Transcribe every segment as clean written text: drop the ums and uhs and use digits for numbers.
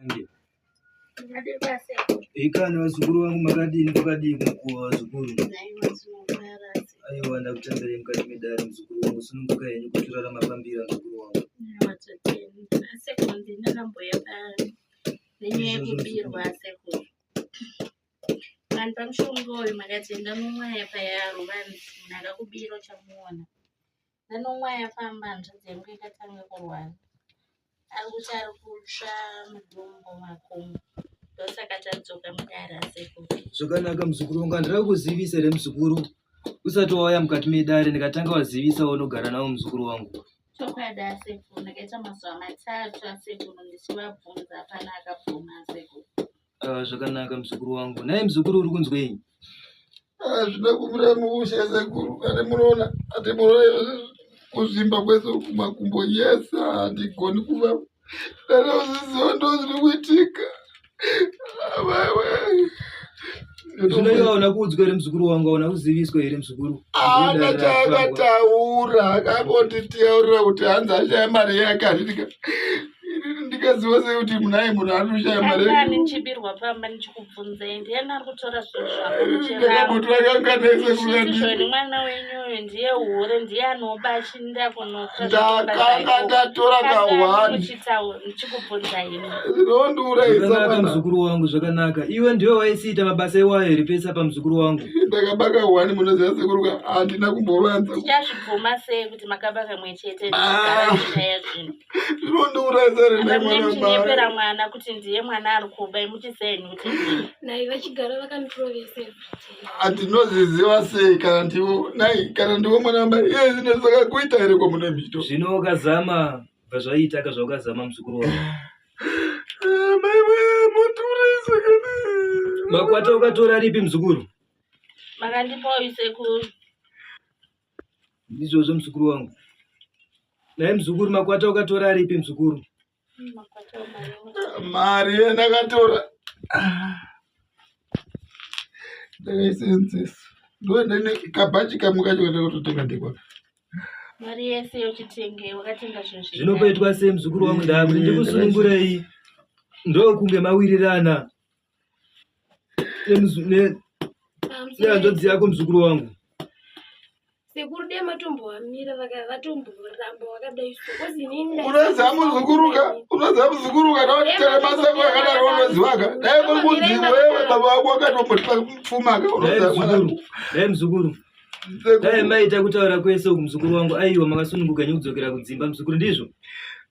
Ndio. Ikana wazukuru wangu makadini pakadini kwa wazukuru. Aiwa ndakutambira mukati medare muzukuru wangu sununguka yenyu kuturara mapambira muzukuru wangu. Sekondi ndakamboya nenyekubirwa sekuru. Vanhu pamushongoyo makati ndanomwaya payaro vanhu ndakakubiro chamuona. Ndanomwaya pamba nzvadzengu ikatanga kurwara. Akuti ari kutsva mudumbu makumbo. Ndosaka tadzoka mudare sekuru. Zvakanaka muzukuru wangu, handira kuzivisa here muzukuru. Usati wauya mukati medare ndikatanga wazivisa unogara nawo muzukuru wangu. Chokwadi asekuru, ndakaita mazuva 3 asekuru ndichivabvunza hapana akabvuma asekuru. Zvakanaka muzukuru wangu. Naye muzukuru uri kunzwei? Zvida kumira muushe sekuru. Ati munoona, ati munoona kuzvimba kwesu kumakumbo yese handigoni kuva. Ndanoziziva ndozviri kuitika. Zvinoiwaona kuudzwa here muzukuru wangu, aona kuziviswa here muzukuru? Akataura, akambonditaurira kuti hanzi ashaya mari yake handitika. Ndikaziva sei kuti munai munhu anoshaya mari yake. Kani ndichibirwa pamba ndichikubvunzei ndiani ari kutora zvinhu zvako muchiramba. Ndakamutora Zvoni mwana wenyu ndiye hure ndiye anoba achinda kunotra. Ndakanga ndatora kahwani. Ndichikubvunza imi. Zvinondiurayisa muzukuru wangu, zvakanaka. Iwe ndiwe waisiita mabasa iwayo here pesa pamuzukuru wangu? Ndakabaka hwani munoziva sekuru handina kumbovanza. Tichazvibvuma sei kuti makabaka mwe chete ndichigara ndishaya zvinhu. Zvinondiurayisa muchinyepera mwana kuti ndiye mwana ari kuba muchiseni kuti nai vachigara vakandiproveserwa. Handinoziziva sei kana ndiwo nai kana ndiwo mwana wamai iye zvinosaka kuita here kwamune mhito. Zvino ukazama zvazvaita kazvaukazama muzukuru wangu. Maiwe kana. Makwata ukatora ripi muzukuru? Makandipawo isekuru. Izvozvo muzukuru wangu. Naye muzukuru makwata ukatora ripi muzukuru? Mari yandakatora ndakaisenzesa ndoenda kabhachi kamwe kacho kandakatotenga ndekwa. Mari yese yochitenge wakatenga zvinhu zviri. Zvinopoitwa sei muzukuru wangu? Ndakuti ndikusunungurei ndokunge mawirirana nehanzvadzi yako muzukuru wangu. Sekuru de matombo amira vakatomboramba wakadai sokozinini. Unoziva muzukuruka nautitele masako akadaro unozivaga. Dai muri kunzi wewe baba wako wakatomboripfumaka unoziva. Dai muzukuru. Dai maita kutaura kwese uku muzukuru wangu, aiwa makasununguka nekudzokera kudzimba muzukuru, ndizvo?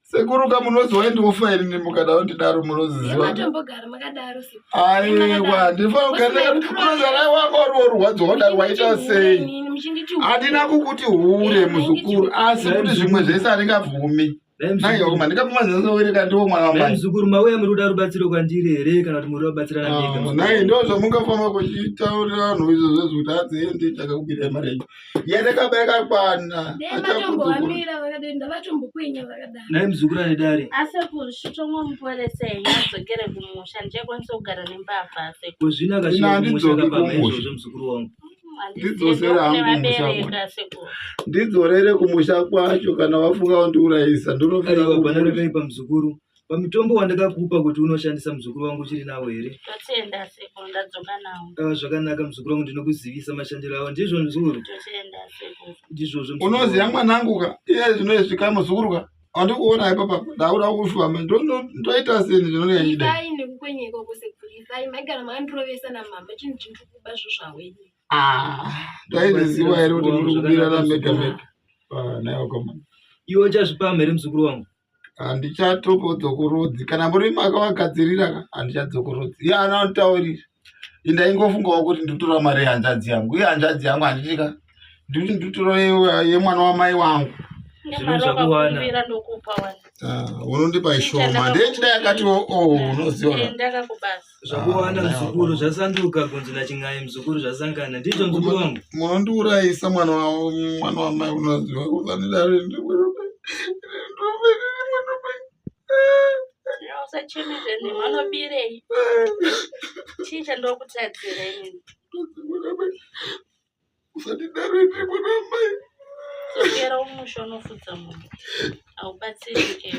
Sekuruka munoziva ndinofa iri nemukadaro ndidaro munoziziva. Matombogara makadaro sekuru. Aiwa ndinofa kugara unoziva wako uri worwadzo wadaro waita sei? Handina kukuti hure muzukuru asi kuti zvimwe zvese handingabvumi. Naioma ndikapumazasowirika ndiwo mwana wamai. Muzukuru mauya muri kuda rubatsiro kwandiri here kana kuti muri kubatsirana nega? Nai ndo zvamungafamba kuchitaurira vanhu izvozvo kuti adzeende chakakubira mari yenyu. Yandakabayaka kwana. Matomboamira vakadai ndavatombokwenya vakadaro. Nai muzukuru ane dare. Asekuru chitombomuporesei adzokere kumusha ndichakwanisa kugara nembavha sekuru. Kuzvinaka kumusha kapama izvozvo muzukuru wangu. Ndidzosera hangu kumusha. Ndidzorere kumusha kwacho kana wafunga kundiurayisa ndinofika panakaipa muzukuru. Pamitombo wandakakupa kuti unoshandisa muzukuru wangu chiri nawo here? Totenda sekuru ndadzoka nawo. Zvakanaka muzukuru wangu, ndinokuzivisa mashandiro awo. Ndizvo muzukuru? Totenda sekuru. Ndizvozvo. Unoziva mwananguka iye zvinoizvika muzukuruka. Andikuona ipapa ndauda kufamba ndoita seni zvinoyaida. Dai nekukwenyeka kusekuru. Dai magara makandirovesa namama chinhu chindikuba zvozvaweni. Ndaiziva here kuti muri kubirana mega mega. Naiwa komana. Iwe uchazvipama here muzukuru wangu? Handichatobodzokorodzi kana muri makavagadzirira handichatsokorodzi. Iye ana anditaurira. Ndaingofungawo kuti nditora mari yehanzvadzi yangu. Iye hanzvadzi yangu handitika ndikuti nditora yemwana wamai wangu. Zvino zvakuwana. Unondipa ishoma ndechida yakati unoziva. Zvakuwana muzukuru zvasanduka kunzi nachin'ai muzukuru zvasangana. Ndizvo muzukuru wangu. Munondiurayisa mwana wamai unoziva kusanidare usachemezveni vanobirei chii chandokutadzirei usanidare ndimwana wamai. Sokera umusha unofudza munhu haubatsirike.